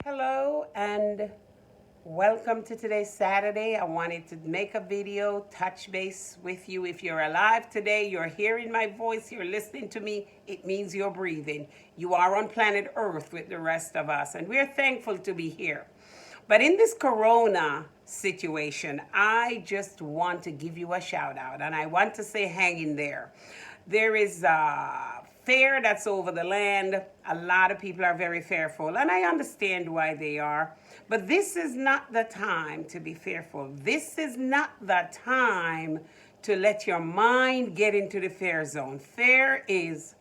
Hello and welcome to today's Saturday. I wanted to make a video, touch base with you. If you're alive today, you're hearing my voice, you're listening to me, it means you're breathing. You are on planet Earth with the rest of us, and we're thankful to be here. But in this corona situation, I just want to give you a shout out, and I want to say hang in there. There is a fear that's over the land. A lot of people are very fearful, and I understand why they are. But this is not the time to be fearful. This is not the time to let your mind get into the fear zone. Fear is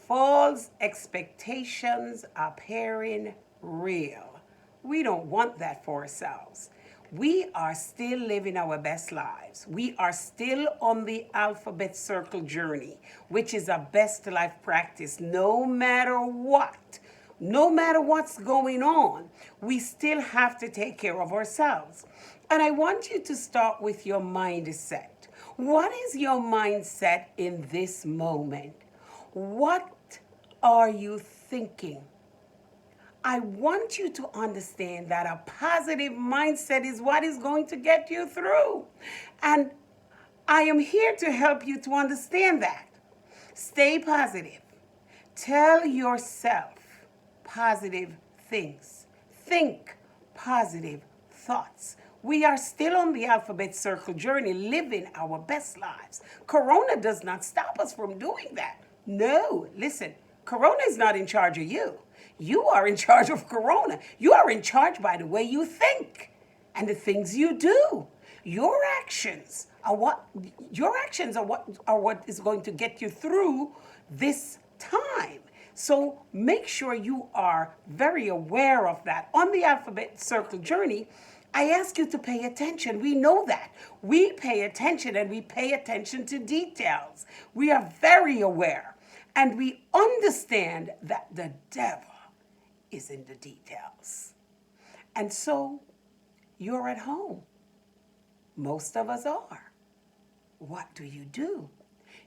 false expectations appearing real. We don't want that for ourselves. We are still living our best lives. We are still on the alphabet circle journey, which is a best life practice. No matter what, no matter what's going on, we still have to take care of ourselves. And I want you to start with your mindset. What is your mindset in this moment? What are you thinking? I want you to understand that a positive mindset is what is going to get you through. And I am here to help you to understand that. Stay positive. Tell yourself positive things. Think positive thoughts. We are still on the alphabet circle journey, living our best lives. Corona does not stop us from doing that. No, listen, Corona is not in charge of you. You are in charge of Corona. You are in charge by the way you think and the things you do. Your actions are what is going to get you through this time. So make sure you are very aware of that. On the alphabet circle journey, I ask you to pay attention. We know that. We pay attention, and we pay attention to details. We are very aware, and we understand that the devil is in the details. And so you're at home. Most of us are. What do?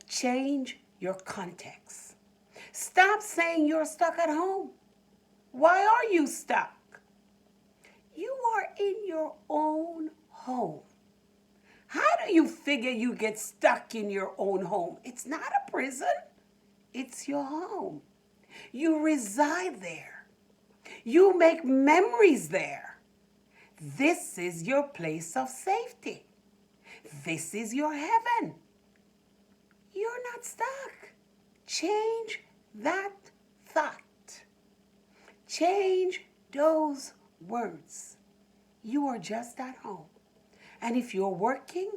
Change your context. Stop saying you're stuck at home. Why are you stuck? You are in your own home. How do you figure you get stuck in your own home? It's not a prison. It's your home. You reside there. You make memories there. This is your place of safety. This is your heaven. You're not stuck. Change that thought. Change those words. You are just at home. And if you're working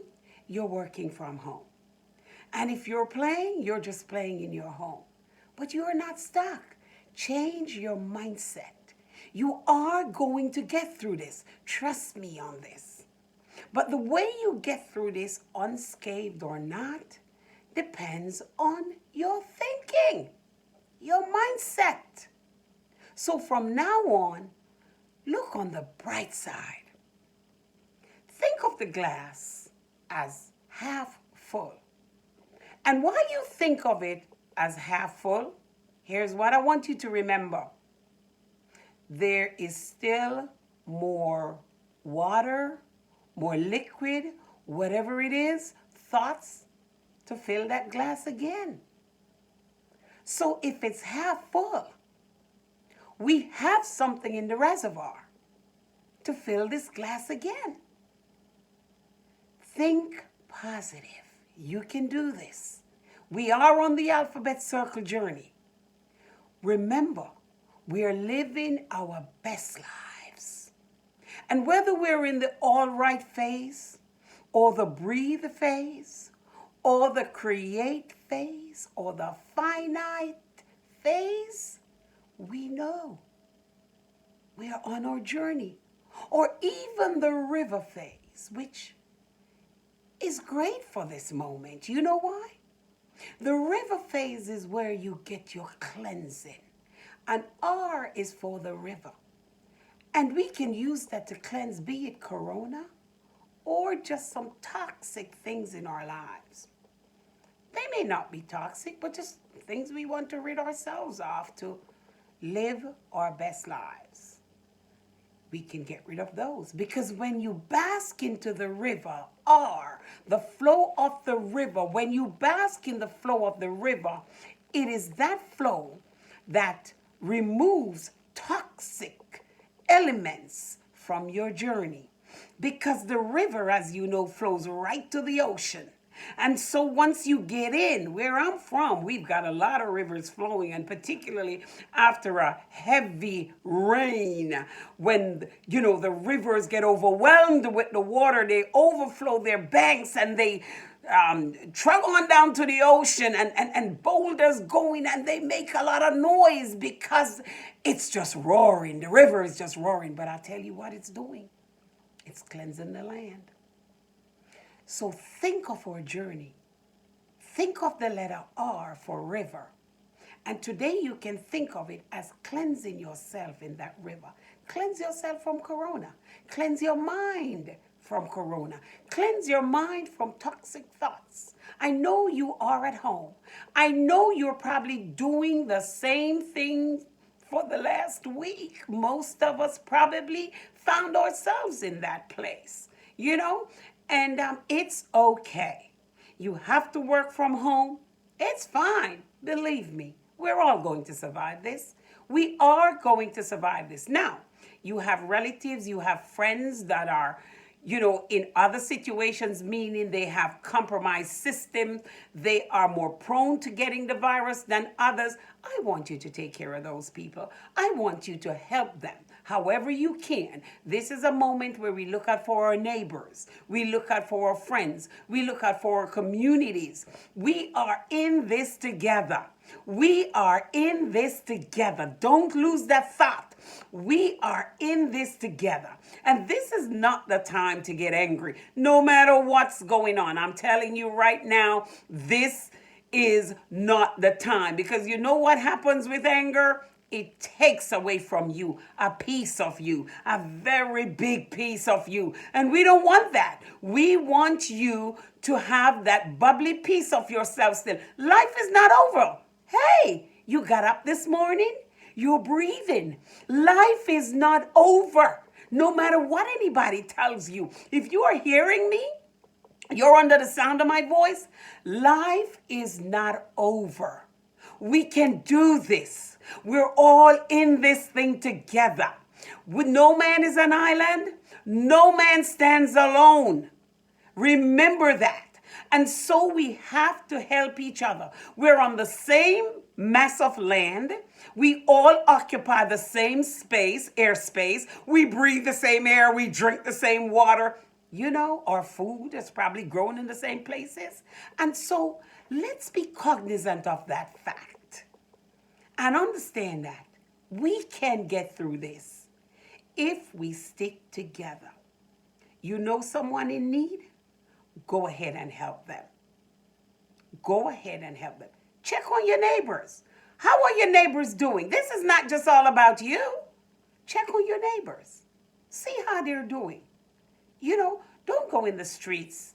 from home. And if you're playing, you're just playing in your home. But you're not stuck. Change your mindset. You are going to get through this. Trust me on this. But the way you get through this, unscathed or not, depends on your thinking, your mindset. So from now on, look on the bright side. Think of the glass as half full. And while you think of it as half full, here's what I want you to remember. There is still more water, more liquid, whatever it is, thoughts to fill that glass again. So if it's half full, we have something in the reservoir to fill this glass again. Think positive. You can do this. We are on the alphabet circle journey. Remember, we are living our best lives. And whether we're in the all right phase, or the breathe phase, or the create phase, or the finite phase, we know we are on our journey. Or even the river phase, which is great for this moment. You know why? The river phase is where you get your cleansing. And R is for the river. And we can use that to cleanse, be it corona or just some toxic things in our lives. They may not be toxic, but just things we want to rid ourselves of to live our best lives. we can get rid of those. Because when you bask into the river, or the flow of the river, when you bask in the flow of the river, it is that flow that removes toxic elements from your journey. Because the river, as you know, flows right to the ocean. And so once you get in, where I'm from, we've got a lot of rivers flowing, and particularly after a heavy rain, when, the rivers get overwhelmed with the water, they overflow their banks and they travel on down to the ocean, and boulders going, and they make a lot of noise because it's just roaring. The river is just roaring. But I'll tell you what it's doing. It's cleansing the land. So think of our journey. Think of the letter R for river. And today you can think of it as cleansing yourself in that river. Cleanse yourself from corona. Cleanse your mind from corona. Cleanse your mind from toxic thoughts. I know you are at home. I know you're probably doing the same thing for the last week. Most of us probably found ourselves in that place, and it's okay. You have to work from home. It's fine. Believe me, we're all going to survive this. We are going to survive this. Now, you have relatives, you have friends that are, in other situations, meaning they have compromised systems. They are more prone to getting the virus than others. I want you to take care of those people. I want you to help them however you can. This is a moment where we look out for our neighbors. We look out for our friends. We look out for our communities. We are in this together. We are in this together. Don't lose that thought. We are in this together. And this is not the time to get angry, no matter what's going on. I'm telling you right now, this is not the time. Because you know what happens with anger? It takes away from you a piece of you, a very big piece of you. And we don't want that. We want you to have that bubbly piece of yourself still. Life is not over. Hey, you got up this morning. You're breathing. Life is not over. No matter what anybody tells you. If you are hearing me, you're under the sound of my voice. Life is not over. We can do this. We're all in this thing together. No man is an island. No man stands alone. Remember that. And so we have to help each other. We're on the same mass of land. We all occupy the same space, airspace. We breathe the same air. We drink the same water. Our food is probably grown in the same places. And so let's be cognizant of that fact and understand that we can get through this if we stick together. You know someone in need? Go ahead and help them. Go ahead and help them. Check on your neighbors. How are your neighbors doing? This is not just all about you. Check on your neighbors. See how they're doing. Don't go in the streets,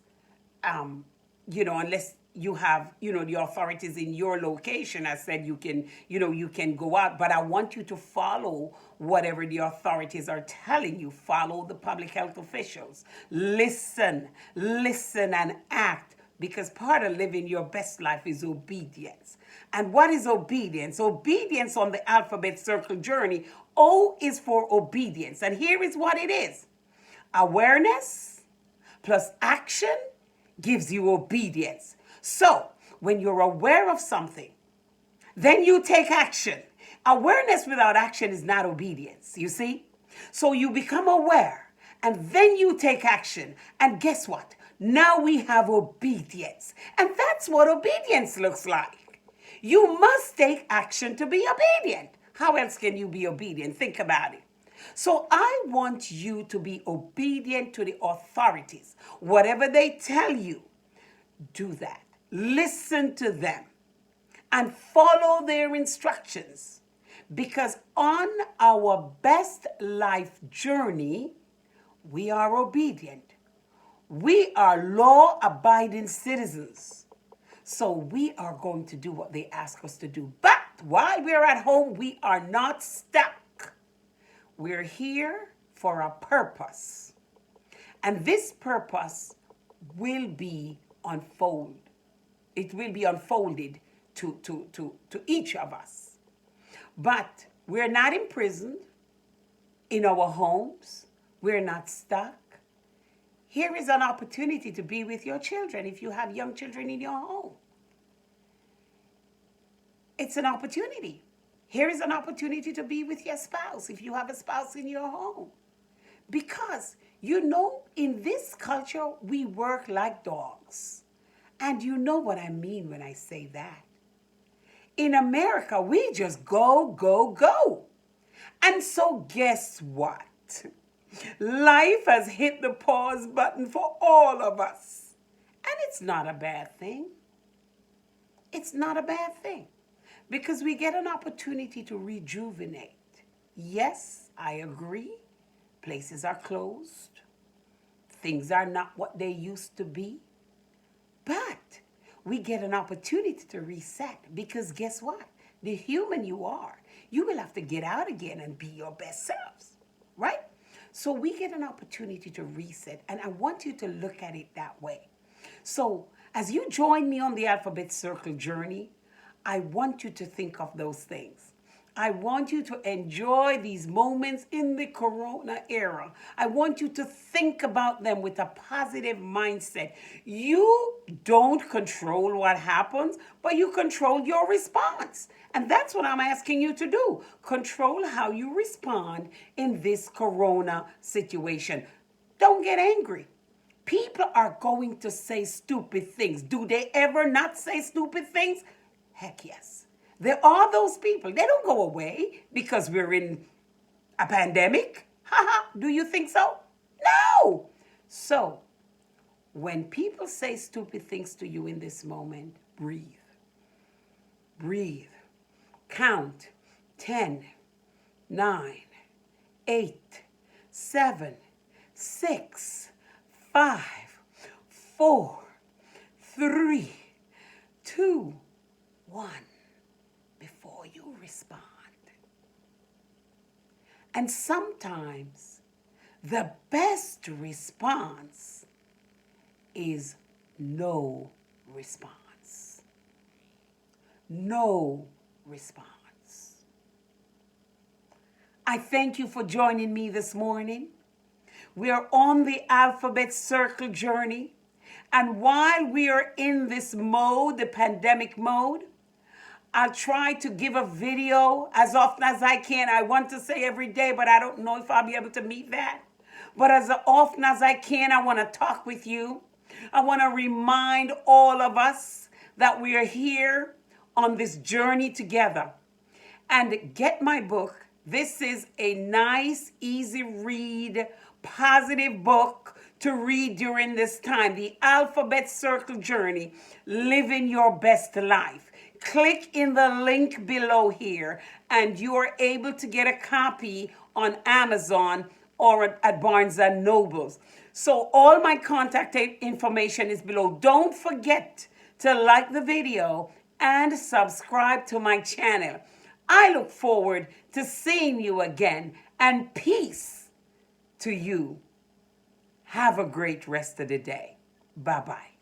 unless you have, the authorities in your location. I said you can go out, but I want you to follow whatever the authorities are telling you. Follow the public health officials. Listen and act, because part of living your best life is obedience. And what is obedience? Obedience on the alphabet circle journey, O is for obedience. And here is what it is. Awareness plus action gives you obedience. So, when you're aware of something, then you take action. Awareness without action is not obedience, you see? So you become aware, and then you take action. And guess what? Now we have obedience. And that's what obedience looks like. You must take action to be obedient. How else can you be obedient? Think about it. So I want you to be obedient to the authorities. Whatever they tell you, do that. Listen to them and follow their instructions. Because on our best life journey, we are obedient. We are law-abiding citizens. So we are going to do what they ask us to do. But while we're at home, we are not stuck. We're here for a purpose. And this purpose will be unfolded. It will be unfolded to each of us. But we're not imprisoned in our homes. We're not stuck. Here is an opportunity to be with your children if you have young children in your home. It's an opportunity. Here is an opportunity to be with your spouse if you have a spouse in your home. Because, you know, in this culture, we work like dogs. And you know what I mean when I say that. In America, we just go, go, go. And so guess what? Life has hit the pause button for all of us. And it's not a bad thing. It's not a bad thing. Because we get an opportunity to rejuvenate. Yes, I agree. Places are closed. Things are not what they used to be. But we get an opportunity to reset. Because guess what? The human you are, you will have to get out again and be your best selves. Right? So we get an opportunity to reset. And I want you to look at it that way. So as you join me on the Alphabet Circle journey, I want you to think of those things. I want you to enjoy these moments in the Corona era. I want you to think about them with a positive mindset. You don't control what happens, but you control your response. And that's what I'm asking you to do. Control how you respond in this Corona situation. Don't get angry. People are going to say stupid things. Do they ever not say stupid things? Heck yes. There are those people. They don't go away because we're in a pandemic. Do you think so? No. So, when people say stupid things to you in this moment, breathe. Breathe. Count 10, 9, 8, 7, 6, 5, 4, 3, 2, 1. Before you respond. And sometimes the best response is no response. No response. I thank you for joining me this morning. We are on the Alphabet Circle journey. And while we are in this mode, the pandemic mode, I'll try to give a video as often as I can. I want to say every day, but I don't know if I'll be able to meet that. But as often as I can, I want to talk with you. I want to remind all of us that we are here on this journey together. And get my book. This is a nice, easy read, positive book to read during this time. The Alphabet Circle Journey, Living Your Best Life. Click in the link below here and you are able to get a copy on Amazon or at Barnes & Nobles. So all my contact information is below. Don't forget to like the video and subscribe to my channel. I look forward to seeing you again, and peace to you. Have a great rest of the day. Bye-bye.